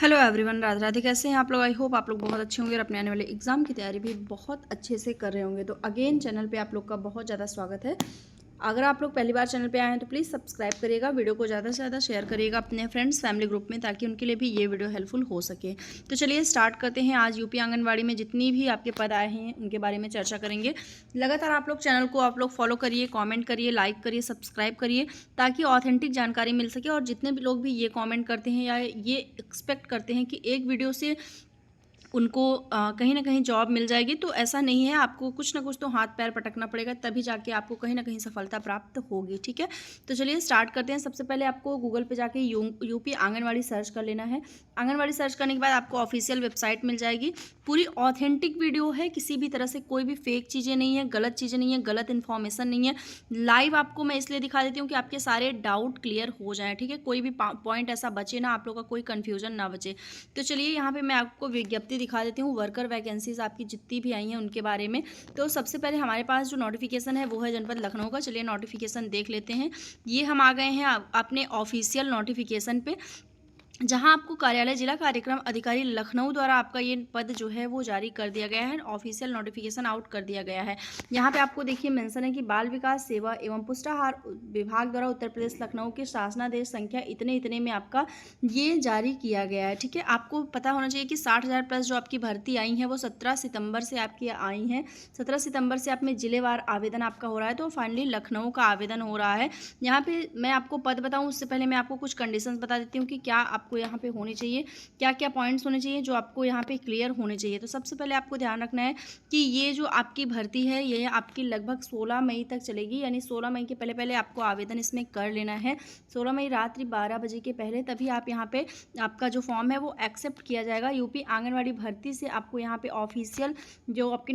Hello everyone, Radhe Radhe. कैसे हैं आप लोग? आई होप आप लोग बहुत अच्छे होंगे और अपने आने वाले एग्जाम की तैयारी भी बहुत अच्छे से कर रहे होंगे। तो अगेन चैनल पे आप लोग का बहुत ज़्यादा स्वागत है। अगर आप लोग पहली बार चैनल पे आए हैं तो प्लीज़ सब्सक्राइब करिएगा, वीडियो को ज़्यादा से ज़्यादा शेयर करिएगा अपने फ्रेंड्स फैमिली ग्रुप में, ताकि उनके लिए भी ये वीडियो हेल्पफुल हो सके। तो चलिए स्टार्ट करते हैं। आज यूपी आंगनबाड़ी में जितनी भी आपके पद आए हैं उनके बारे में चर्चा करेंगे। लगातार आप लोग चैनल को आप लोग फॉलो करिए, कॉमेंट करिए, लाइक करिए, सब्सक्राइब करिए, ताकि ऑथेंटिक जानकारी मिल सके। और जितने भी लोग भी ये कमेंट करते हैं या ये एक्सपेक्ट करते हैं कि एक वीडियो से उनको कहीं ना कहीं जॉब मिल जाएगी, तो ऐसा नहीं है। आपको कुछ ना कुछ तो हाथ पैर पटकना पड़ेगा, तभी जाके आपको कहीं ना कहीं सफलता प्राप्त होगी। ठीक है, तो चलिए स्टार्ट करते हैं। सबसे पहले आपको गूगल पे जाके यूपी आंगनवाड़ी सर्च कर लेना है। आंगनवाड़ी सर्च करने के बाद आपको ऑफिशियल वेबसाइट मिल जाएगी। पूरी ऑथेंटिक वीडियो है, किसी भी तरह से कोई भी फेक चीज़ें नहीं है, गलत चीज़ें नहीं है, गलत इन्फॉर्मेशन नहीं है। लाइव आपको मैं इसलिए दिखा देती हूँ कि आपके सारे डाउट क्लियर हो जाएं। ठीक है, कोई भी पॉइंट ऐसा बचे ना, आप लोग का कोई कन्फ्यूजन ना बचे। तो चलिए यहाँ पे मैं आपको विज्ञप्ति दिखा देती हूँ, वर्कर वैकेंसीज आपकी जितनी भी आई हैं उनके बारे में। तो सबसे पहले हमारे पास जो नोटिफिकेशन है वो है जनपद लखनऊ का। चलिए नोटिफिकेशन देख लेते हैं। ये हम आ गए हैं अपने ऑफिशियल नोटिफिकेशन पे, जहां आपको कार्यालय जिला कार्यक्रम अधिकारी लखनऊ द्वारा आपका ये पद जो है वो जारी कर दिया गया है। ऑफिशियल नोटिफिकेशन आउट कर दिया गया है। यहाँ पे आपको देखिए मेंशन है कि बाल विकास सेवा एवं पुष्टाहार विभाग द्वारा उत्तर प्रदेश लखनऊ के शासनादेश संख्या इतने इतने में आपका ये जारी किया गया है। ठीक है, आपको पता होना चाहिए कि 60,000 प्लस जो आपकी भर्ती आई है वो 17 सितंबर से आपकी आई हैं। 17 सितंबर से आप में जिलेवार आवेदन आपका हो रहा है, तो फाइनली लखनऊ का आवेदन हो रहा है। यहाँ पे मैं आपको पद बताऊँ उससे पहले मैं आपको कुछ कंडीशंस बता देती हूँ कि क्या आपको यहाँ पे होनी चाहिए, क्या क्या पॉइंट्स होने चाहिए जो आपको यहाँ पे क्लियर होने चाहिए। तो सबसे पहले आपको ध्यान रखना है कि ये जो आपकी भर्ती है ये आपकी लगभग 16 मई तक चलेगी, यानी 16 मई के पहले पहले आपको आवेदन इसमें कर लेना है। 16 मई रात्रि 12 बजे के पहले, तभी आप यहाँ पे आपका जो फॉर्म है वो एक्सेप्ट किया जाएगा। यूपी आंगनवाड़ी भर्ती से आपको यहाँ पे ऑफिशियल जो आपकी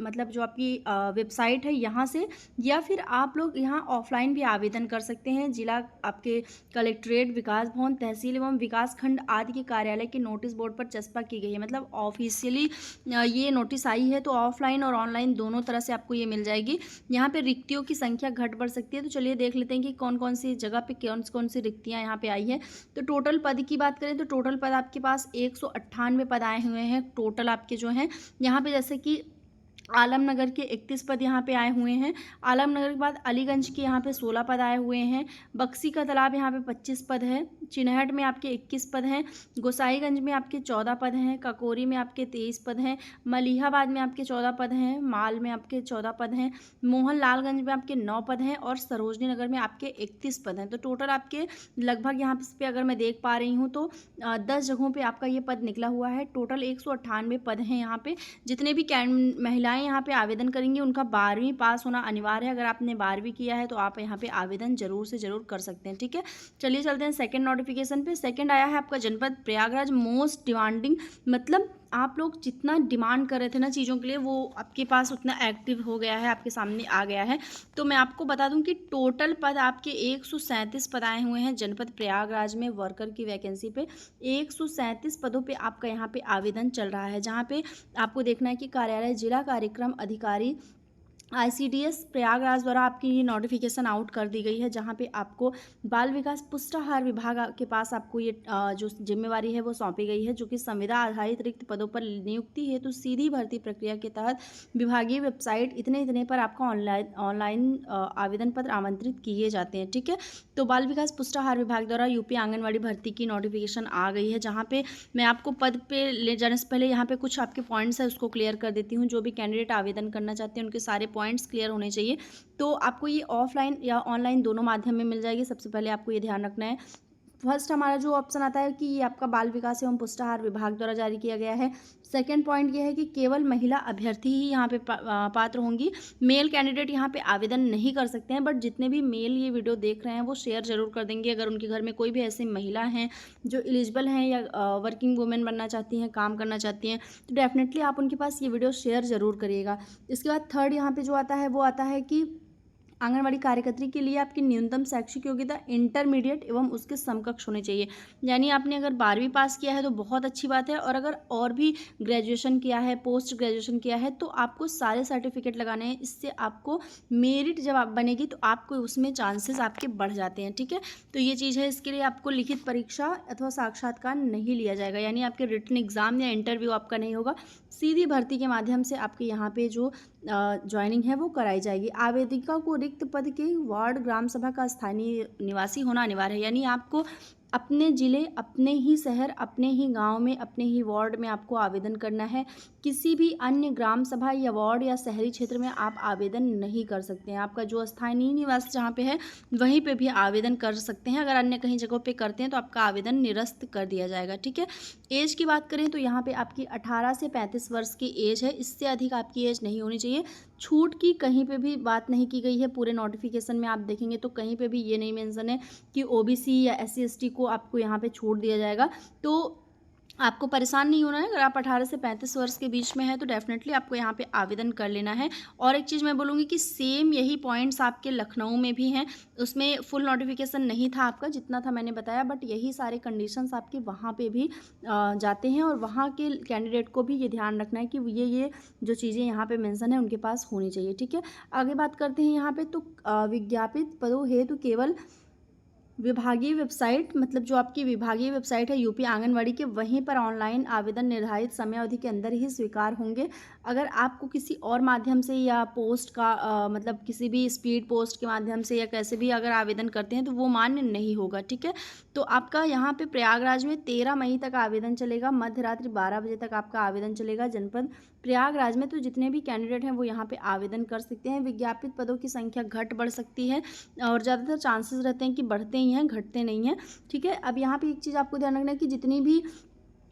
मतलब जो आपकी वेबसाइट है यहाँ से, या फिर आप लोग यहाँ ऑफलाइन भी आवेदन कर सकते हैं। जिला आपके कलेक्ट्रेट, विकास भवन, तहसील एवं विकास खंड आदि के कार्यालय के नोटिस बोर्ड पर चस्पा की गई है। मतलब ऑफिशियली ये नोटिस आई है, तो ऑफलाइन और ऑनलाइन दोनों तरह से आपको ये मिल जाएगी। यहाँ पे रिक्तियों की संख्या घट बढ़ सकती है। तो चलिए देख लेते हैं कि कौन कौन सी जगह पे कौन कौन सी रिक्तियाँ यहाँ पे आई है। तो टोटल पद की बात करें तो टोटल पद आपके पास 198 पद आए हुए हैं टोटल आपके जो हैं यहाँ पे। जैसे कि आलमनगर के 31 पद यहाँ पे आए हुए हैं। आलमनगर के बाद अलीगंज के यहाँ पे 16 पद आए हुए हैं। बक्सी का तालाब यहाँ पे 25 पद है। चिनहट में आपके 21 पद हैं। गोसाईगंज में आपके 14 पद हैं। ककोरी में आपके 23 पद हैं। मलिहाबाद में आपके 14 पद हैं। माल में आपके 14 पद हैं। मोहनलालगंज में आपके 9 पद हैं और सरोजनी नगर में आपके 31 पद हैं। तो टोटल आपके लगभग यहाँ पे अगर मैं देख पा रही हूँ तो 10 जगहों पर आपका ये पद निकला हुआ है। टोटल 198 पद हैं यहाँ पे। जितने भी महिलाएं यहाँ पे आवेदन करेंगी उनका 12वीं पास होना अनिवार्य है। अगर आपने 12वीं किया है तो आप यहाँ पे आवेदन जरूर से जरूर कर सकते हैं। ठीक है, चलिए चलते हैं सेकंड नोटिफिकेशन पे। सेकंड आया है आपका जनपद प्रयागराज मोस्ट डिमांडिंग, मतलब आप लोग जितना डिमांड कर रहे थे ना चीज़ों के लिए, वो आपके पास उतना एक्टिव हो गया है, आपके सामने आ गया है। तो मैं आपको बता दूं कि टोटल पद आपके 137 पद आए हुए हैं जनपद प्रयागराज में वर्कर की वैकेंसी पे। 137 पदों पे आपका यहाँ पे आवेदन चल रहा है, जहाँ पे आपको देखना है कि कार्यालय जिला कार्यक्रम अधिकारी ICDS प्रयागराज द्वारा आपकी ये नोटिफिकेशन आउट कर दी गई है, जहाँ पे आपको बाल विकास पुष्टाहार विभाग के पास आपको ये जो जिम्मेवारी है वो सौंपी गई है, जो कि संविदा आधारित रिक्त पदों पर नियुक्ति हेतु सीधी भर्ती प्रक्रिया के तहत विभागीय वेबसाइट इतने इतने पर आपका ऑनलाइन आवेदन पत्र आमंत्रित किए जाते हैं। ठीक है, तो बाल विकास पुष्टाहार विभाग द्वारा यूपी आंगनवाड़ी भर्ती की नोटिफिकेशन आ गई है, जहाँ पे मैं आपको पद पे ले जाने से पहले यहाँ पे कुछ आपके पॉइंट्स है उसको क्लियर कर देती हूँ। जो भी कैंडिडेट आवेदन करना चाहते हैं उनके सारे पॉइंट्स क्लियर होने चाहिए। तो आपको ये ऑफलाइन या ऑनलाइन दोनों माध्यम में मिल जाएगी। सबसे पहले आपको ये ध्यान रखना है, फर्स्ट हमारा जो ऑप्शन आता है कि ये आपका बाल विकास एवं पुष्टाहार विभाग द्वारा जारी किया गया है। सेकंड पॉइंट ये है कि केवल महिला अभ्यर्थी ही यहाँ पे पात्र होंगी। मेल कैंडिडेट यहाँ पे आवेदन नहीं कर सकते हैं, बट जितने भी मेल ये वीडियो देख रहे हैं वो शेयर जरूर कर देंगे। अगर उनके घर में कोई भी ऐसी महिला हैं जो एलिजिबल हैं या वर्किंग वुमेन बनना चाहती हैं, काम करना चाहती हैं, तो डेफिनेटली आप उनके पास ये वीडियो शेयर ज़रूर करिएगा। इसके बाद थर्ड यहाँ पर जो आता है वो आता है कि आंगनवाड़ी कार्यकर्त्री के लिए आपकी न्यूनतम शैक्षिक योग्यता इंटरमीडिएट एवं उसके समकक्ष होनी चाहिए। यानी आपने अगर 12वीं पास किया है तो बहुत अच्छी बात है, और अगर और भी ग्रेजुएशन किया है, पोस्ट ग्रेजुएशन किया है, तो आपको सारे सर्टिफिकेट लगाने हैं। इससे आपको मेरिट जब आप बनेगी तो आपको उसमें चांसेस आपके बढ़ जाते हैं। ठीक है, तो ये चीज़ है। इसके लिए आपको लिखित परीक्षा अथवा साक्षात्कार नहीं लिया जाएगा, यानी आपके रिटन एग्जाम या इंटरव्यू आपका नहीं होगा। सीधी भर्ती के माध्यम से आपके यहाँ पे जो ज्वाइनिंग है वो कराई जाएगी। आवेदिका को रिक्त पद के वार्ड ग्राम सभा का स्थानीय निवासी होना अनिवार्य है। यानी आपको अपने ज़िले, अपने ही शहर, अपने ही गांव में, अपने ही वार्ड में आपको आवेदन करना है। किसी भी अन्य ग्राम सभा या वार्ड या शहरी क्षेत्र में आप आवेदन नहीं कर सकते हैं। आपका जो स्थानीय निवास जहाँ पे है वहीं पे भी आवेदन कर सकते हैं। अगर अन्य कहीं जगहों पे करते हैं तो आपका आवेदन निरस्त कर दिया जाएगा। ठीक है, एज की बात करें तो यहाँ पे आपकी 18 से 35 वर्ष की एज है। इससे अधिक आपकी एज नहीं होनी चाहिए। छूट की कहीं पे भी बात नहीं की गई है। पूरे नोटिफिकेशन में आप देखेंगे तो कहीं पे भी ये नहीं मेंशन है कि ओबीसी या एससी एसटी को आपको यहाँ पे छूट दिया जाएगा। तो आपको परेशान नहीं होना है। अगर आप 18 से 35 वर्ष के बीच में है तो डेफिनेटली आपको यहाँ पे आवेदन कर लेना है। और एक चीज़ मैं बोलूँगी कि सेम यही पॉइंट्स आपके लखनऊ में भी हैं। उसमें फुल नोटिफिकेशन नहीं था आपका, जितना था मैंने बताया, बट यही सारे कंडीशंस आपके वहाँ पे भी जाते हैं। और वहाँ के कैंडिडेट को भी ये ध्यान रखना है कि ये जो चीज़ें यहाँ पे मेंशन है उनके पास होनी चाहिए। ठीक है, आगे बात करते हैं यहाँ पे। तो विज्ञापित पदों हेतु केवल विभागीय वेबसाइट, मतलब जो आपकी विभागीय वेबसाइट है यूपी आंगनवाड़ी के, वहीं पर ऑनलाइन आवेदन निर्धारित समय अवधि के अंदर ही स्वीकार होंगे। अगर आपको किसी और माध्यम से या पोस्ट का मतलब किसी भी स्पीड पोस्ट के माध्यम से या कैसे भी अगर आवेदन करते हैं तो वो मान्य नहीं होगा। ठीक है, तो आपका यहाँ पे प्रयागराज में 13 मई तक आवेदन चलेगा। मध्य रात्रि 12 बजे तक आपका आवेदन चलेगा जनपद प्रयागराज में। तो जितने भी कैंडिडेट हैं वो यहाँ पे आवेदन कर सकते हैं। विज्ञापित पदों की संख्या घट बढ़ सकती है, और ज़्यादातर चांसेस रहते हैं कि बढ़ते ही हैं, घटते नहीं हैं। ठीक है, अब यहाँ पे एक चीज़ आपको ध्यान रखना है कि जितनी भी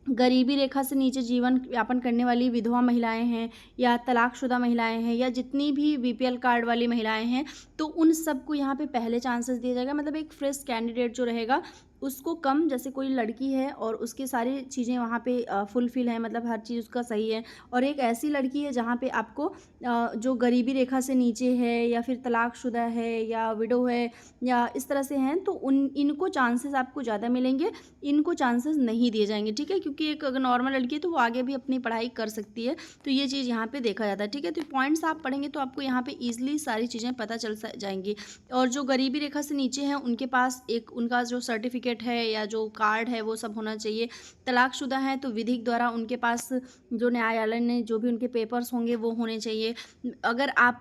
गरीबी रेखा से नीचे जीवन यापन करने वाली विधवा महिलाएं हैं या तलाकशुदा महिलाएं हैं या जितनी भी बीपीएल कार्ड वाली महिलाएं हैं, तो उन सबको यहाँ पे पहले चांसेस दिया जाएगा। मतलब एक फ्रेश कैंडिडेट जो रहेगा उसको कम, जैसे कोई लड़की है और उसकी सारी चीज़ें वहाँ पे फुलफिल है, मतलब हर चीज़ उसका सही है, और एक ऐसी लड़की है जहाँ पे आपको जो गरीबी रेखा से नीचे है या फिर तलाकशुदा है या विडो है या इस तरह से हैं, तो इनको चांसेस आपको ज़्यादा मिलेंगे, इनको चांसेस नहीं दिए जाएंगे। ठीक है, क्योंकि एक अगर नॉर्मल लड़की है तो वो आगे भी अपनी पढ़ाई कर सकती है, तो ये चीज़ यहाँ पे देखा जाता है। ठीक है, तो पॉइंट्स आप पढ़ेंगे तो आपको यहाँ पे ईजिली सारी चीज़ें पता चल जाएंगी। और जो गरीबी रेखा से नीचे हैं उनके पास एक उनका जो सर्टिफिकेट है या जो कार्ड है वो सब होना चाहिए। तलाकशुदा हैं तो विधिक द्वारा उनके पास जो न्यायालय ने जो भी उनके पेपर्स होंगे वो होने चाहिए। अगर आप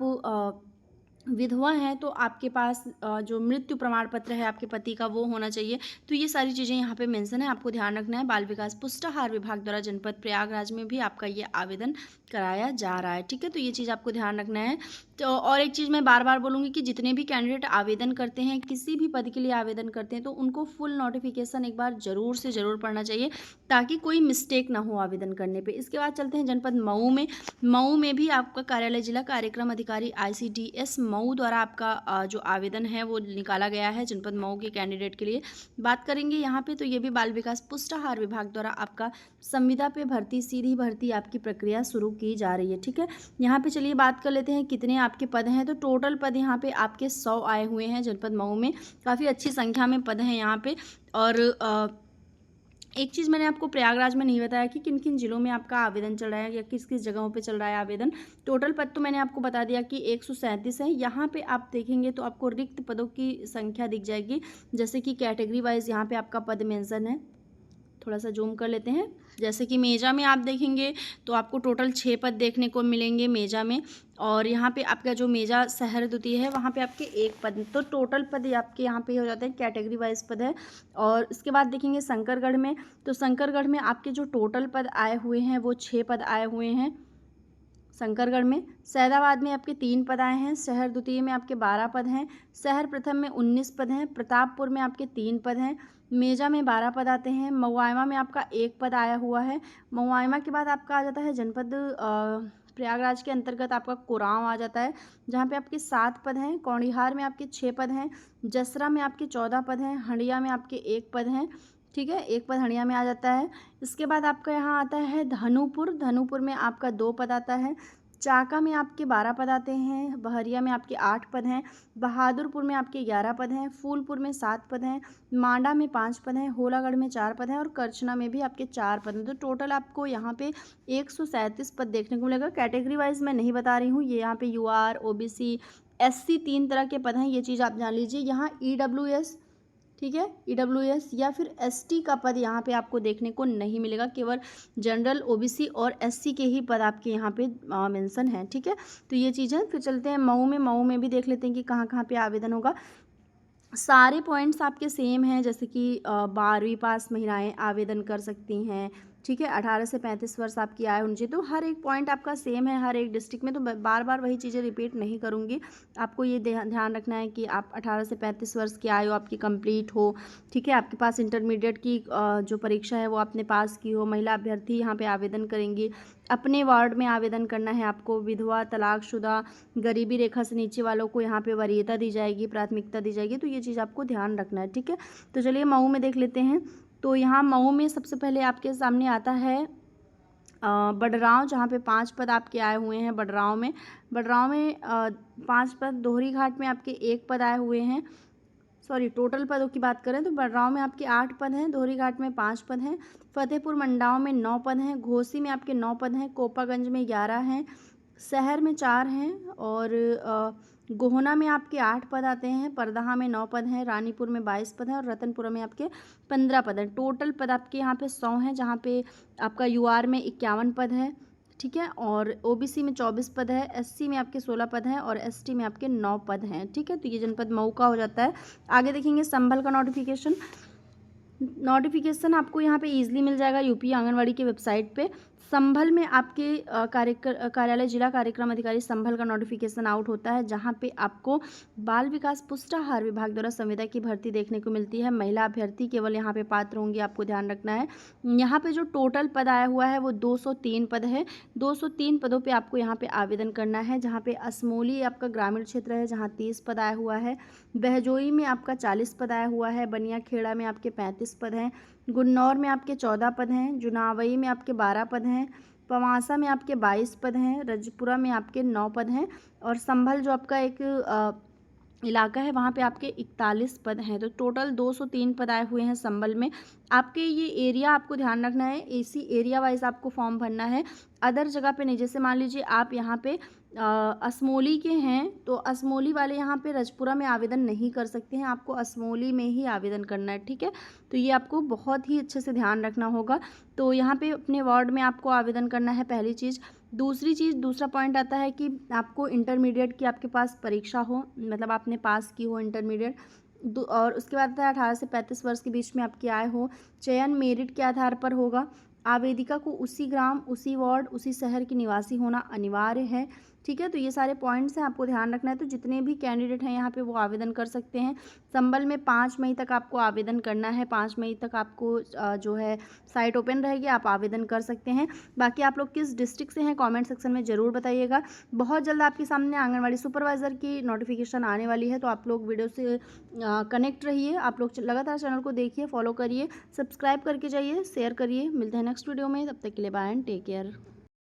विधवा हैं तो आपके पास जो मृत्यु प्रमाण पत्र है आपके पति का वो होना चाहिए। तो ये सारी चीज़ें यहाँ पे मेंशन है, आपको ध्यान रखना है। बाल विकास पुष्टाहार विभाग द्वारा जनपद प्रयागराज में भी आपका ये आवेदन कराया जा रहा है। ठीक है, तो ये चीज़ आपको ध्यान रखना है। तो और एक चीज़ मैं बार बार बोलूँगी कि जितने भी कैंडिडेट आवेदन करते हैं, किसी भी पद के लिए आवेदन करते हैं, तो उनको फुल नोटिफिकेशन एक बार ज़रूर से ज़रूर पढ़ना चाहिए ताकि कोई मिस्टेक ना हो आवेदन करने पर। इसके बाद चलते हैं जनपद मऊ में। मऊ में भी आपका कार्यालय जिला कार्यक्रम अधिकारी ICDS मऊ द्वारा आपका जो आवेदन है वो निकाला गया है जनपद मऊ के कैंडिडेट के लिए। बात करेंगे यहाँ पे तो ये भी बाल विकास पुष्टाहार विभाग द्वारा आपका संविदा पे भर्ती, सीधी भर्ती आपकी प्रक्रिया शुरू की जा रही है। ठीक है, यहाँ पे चलिए बात कर लेते हैं कितने आपके पद हैं। तो टोटल पद यहाँ पे आपके 100 आए हुए हैं जनपद मऊ में। काफ़ी अच्छी संख्या में पद हैं यहाँ पे। और एक चीज़ मैंने आपको प्रयागराज में नहीं बताया कि किन किन जिलों में आपका आवेदन चल रहा है या किस किस जगहों पे चल रहा है आवेदन। टोटल पद तो मैंने आपको बता दिया कि 137 है। यहाँ पे आप देखेंगे तो आपको रिक्त पदों की संख्या दिख जाएगी, जैसे कि कैटेगरी वाइज यहाँ पे आपका पद मेंशन है। थोड़ा सा जूम कर लेते हैं। जैसे कि मेजा में आप देखेंगे तो आपको टोटल 6 पद देखने को मिलेंगे मेजा में। और यहाँ पे आपका जो मेजा शहर द्वितीय है वहाँ पे आपके 1 पद, तो टोटल पद आपके यहाँ पे हो जाते हैं, कैटेगरी वाइज पद है। और इसके बाद देखेंगे शंकरगढ़ में, तो शंकरगढ़ में आपके जो टोटल पद आए हुए हैं वो 6 पद आए हुए हैं शंकरगढ़ में। सैदाबाद में आपके 3 पद आए हैं। शहर द्वितीय में आपके 12 पद हैं। शहर प्रथम में 19 पद हैं। प्रतापपुर में आपके 3 पद हैं। मेजा में 12 पद आते हैं। मऊआयमा में आपका 1 पद आया हुआ है। मऊआयमा के बाद आपका आ जाता है जनपद प्रयागराज के अंतर्गत आपका कोरांव आ जाता है, जहाँ पे आपके 7 पद हैं। कौड़िहार में आपके 6 पद हैं। जसरा में आपके 14 पद हैं। हंडिया में आपके 1 पद हैं। ठीक है, 1 पद हंडिया में आ जाता है। इसके बाद आपका यहाँ आता है धनुपुर। धनुपुर में आपका 2 पद आता है। चाका में आपके 12 पद आते हैं, बहरिया में आपके 8 पद हैं, बहादुरपुर में आपके 11 पद हैं, फूलपुर में 7 पद हैं, मांडा में 5 पद हैं, होलागढ़ में 4 पद हैं और करछना में भी आपके 4 पद हैं। तो टोटल आपको यहाँ पे 137 पद देखने को मिलेगा। कैटेगरी वाइज मैं नहीं बता रही हूँ, ये यहाँ पे यूआर, ओबीसी, एससी 3 तरह के पद हैं, ये चीज़ आप जान लीजिए। यहाँ ईडब्ल्यूएस, ठीक है, ईडब्ल्यूएस या फिर एसटी का पद यहाँ पे आपको देखने को नहीं मिलेगा, केवल जनरल, ओबीसी और एससी के ही पद आपके यहाँ पे मेंशन है, ठीक है। तो ये चीज़ें, फिर चलते हैं मऊ में भी देख लेते हैं कि कहाँ कहाँ पे आवेदन होगा। सारे पॉइंट्स आपके सेम हैं, जैसे कि 12वीं पास महिलाएं आवेदन कर सकती हैं, ठीक है। 18 से 35 वर्ष आपकी आय होनी चाहिए। तो हर एक पॉइंट आपका सेम है हर एक डिस्ट्रिक्ट में, तो बार बार वही चीज़ें रिपीट नहीं करूँगी। आपको ये ध्यान रखना है कि आप 18 से 35 वर्ष की आयु आपकी कंप्लीट हो, ठीक है। आपके पास इंटरमीडिएट की जो परीक्षा है वो आपने पास की हो। महिला अभ्यर्थी यहाँ पे आवेदन करेंगी। अपने वार्ड में आवेदन करना है आपको। विधवा, तलाकशुदा, गरीबी रेखा से नीचे वालों को यहाँ पे वरीयता दी जाएगी, प्राथमिकता दी जाएगी। तो ये चीज़ आपको ध्यान रखना है, ठीक है। तो चलिए मऊ में देख लेते हैं। तो यहाँ मऊ में सबसे पहले आपके सामने आता है बडरांव, जहाँ पे 5 पद आपके आए हुए हैं। बडरांव में 5 पद। दोहरी घाट में आपके 1 पद आए हुए हैं। सॉरी, टोटल पदों की बात करें तो बडरांव में आपके 8 पद हैं, दोहरी घाट में 5 पद हैं, फतेहपुर मंडाव में 9 पद हैं, घोसी में आपके 9 पद हैं, कोपागंज में 11 हैं, शहर में 4 हैं और गोहना में आपके 8 पद आते हैं, परदहा में 9 पद हैं, रानीपुर में 22 पद हैं और रतनपुरा में आपके 15 पद हैं। टोटल पद आपके यहाँ पे 100 हैं, जहाँ पे आपका यूआर में 51 पद है, ठीक है। और ओबीसी में 24 पद है, एससी में आपके 16 पद हैं और एसटी में आपके 9 पद हैं, ठीक है। तो ये जनपद मऊ का हो जाता है। आगे देखेंगे संभल का नोटिफिकेशन आपको यहाँ पे इजीली मिल जाएगा यूपी आंगनवाड़ी के वेबसाइट पे। संभल में आपके कार्यालय जिला कार्यक्रम अधिकारी संभल का नोटिफिकेशन आउट होता है, जहाँ पे आपको बाल विकास पुष्टाहार विभाग द्वारा संविदा की भर्ती देखने को मिलती है। महिला अभ्यर्थी केवल यहाँ पे पात्र होंगी, आपको ध्यान रखना है। यहाँ पे जो टोटल पद आया हुआ है वो 203 पद है। 203 पदों पे आपको यहाँ पे आवेदन करना है, जहाँ पे असमोली आपका ग्रामीण क्षेत्र है, जहाँ 30 पद आया हुआ है। बहजोई में आपका 40 पद आया हुआ है। बनियाखेड़ा में आपके 35 पद हैं। गुन्नौर में आपके 14 पद हैं। जुनावई में आपके 12 पद हैं। पवासा में आपके 22 पद हैं। रजपुरा में आपके 9 पद हैं और संभल जो आपका एक इलाका है वहाँ पे आपके 41 पद हैं। तो टोटल 203 पद आए हुए हैं संभल में। आपके ये एरिया आपको ध्यान रखना है, इसी एरिया वाइज आपको फॉर्म भरना है, अदर जगह पे नहीं। जैसे मान लीजिए आप यहाँ पे असमोली के हैं तो असमोली वाले यहाँ पे रजपुरा में आवेदन नहीं कर सकते हैं, आपको असमोली में ही आवेदन करना है, ठीक है। तो ये आपको बहुत ही अच्छे से ध्यान रखना होगा। तो यहाँ पे अपने वार्ड में आपको आवेदन करना है, पहली चीज़। दूसरा पॉइंट आता है कि आपको इंटरमीडिएट की आपके पास परीक्षा हो, मतलब आपने पास की हो इंटरमीडिएट। और उसके बाद आता है 18 से 35 वर्ष के बीच में आपकी आय हो। चयन मेरिट के आधार पर होगा। आवेदिका को उसी ग्राम, उसी वार्ड, उसी शहर की निवासी होना अनिवार्य है, ठीक है। तो ये सारे पॉइंट्स हैं, आपको ध्यान रखना है। तो जितने भी कैंडिडेट हैं यहाँ पे वो आवेदन कर सकते हैं। संभल में 5 मई तक आपको आवेदन करना है। 5 मई तक आपको जो है साइट ओपन रहेगी, आप आवेदन कर सकते हैं। बाकी आप लोग किस डिस्ट्रिक्ट से हैं कमेंट सेक्शन में ज़रूर बताइएगा। बहुत जल्द आपके सामने आंगनवाड़ी सुपरवाइज़र की नोटिफिकेशन आने वाली है, तो आप लोग वीडियो से कनेक्ट रहिए। आप लोग लगातार चैनल को देखिए, फॉलो करिए, सब्सक्राइब करके जाइए, शेयर करिए। मिलते हैं नेक्स्ट वीडियो में, तब तक के लिए बाय एंड टेक केयर।